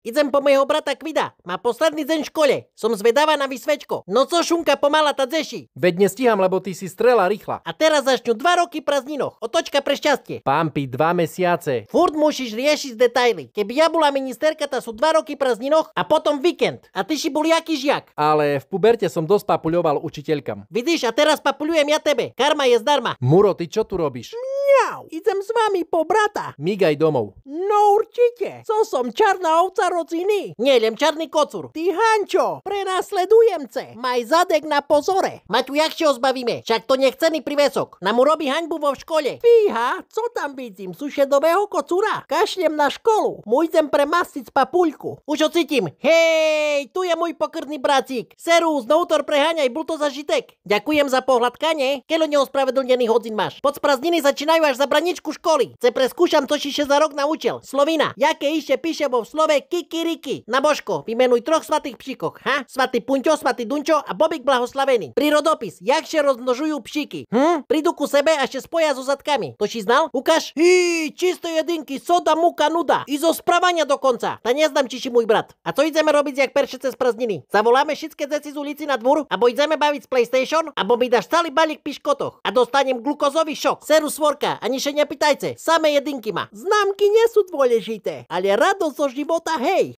idem po mojho brata Kvida. Má posledný deň v škole. Som zvedavá na vysvečko. No co šunka pomala ta dzeši. Veď nestíham, lebo ty si strela rýchla. A teraz začnú 2 roky prázdninoch. Otočka pre šťastie. Pampi, 2 mesiace. Furt musíš riešiť detaily. Keby ja bola ministerka, tá sú 2 roky prázdninoch a potom víkend. A ty si bol jaký žiak. Ale v puberte som dosť papuľoval učiteľkam. Vidíš, a teraz papuľujem ja tebe. Karma je zdarma. Muro, ty čo tu robíš? Mňau, idem s vami po brata. Migaj domov. No určite. Som čarná ovca rodziny. Nejdem čarný kocúr. Ty Hančo, prenasledujemce. Maj zadek na pozore. Maťu, jak si ho zbavíme? Však to nechcený privesok. Nám urobí haňbu vo škole. Fíha, co tam vidím? Sušedového kocúra. Kašlem na školu. Môjdem premastiť papuľku. Už ho cítim. Hej, tu je môj pokrvný bracík. Serus, no útor preháňaj, bol to zažitek. Ďakujem za pohľadkanie. Keľo neospravedlnený hodzin máš. Pod prázdniny začínajú až za braničku školy. Ce preskúšam, co si še za rok naučil. Slovina, jaké ešte píše vo slove kikiriki. Na Božko, vymenuj 3 svatých pšíkoch, ha? Svatý Punťo, svatý Dunčo a Bobik blahoslavený. Prírodopis, jakže rozmnožujú pšíky. Prídu ku sebe a ešte spoja so zadkami. To si znal? Ukáž? Čisté jedinky, soda, muka, nuda. I zo správania dokonca. Ta neznám, či si môj brat. A co ideme robiť, jak perše cez prázdniny? Zavoláme všetky deti z ulici na dvor, abo ideme baviť z PlayStation, abo mi dáš celý balík piškotoch a dostanem glukozový šok. Seru svorka, ani še nepýtajte. Samé jedinky má. Známky nie sú dôležité, ale radosť zo života, hej.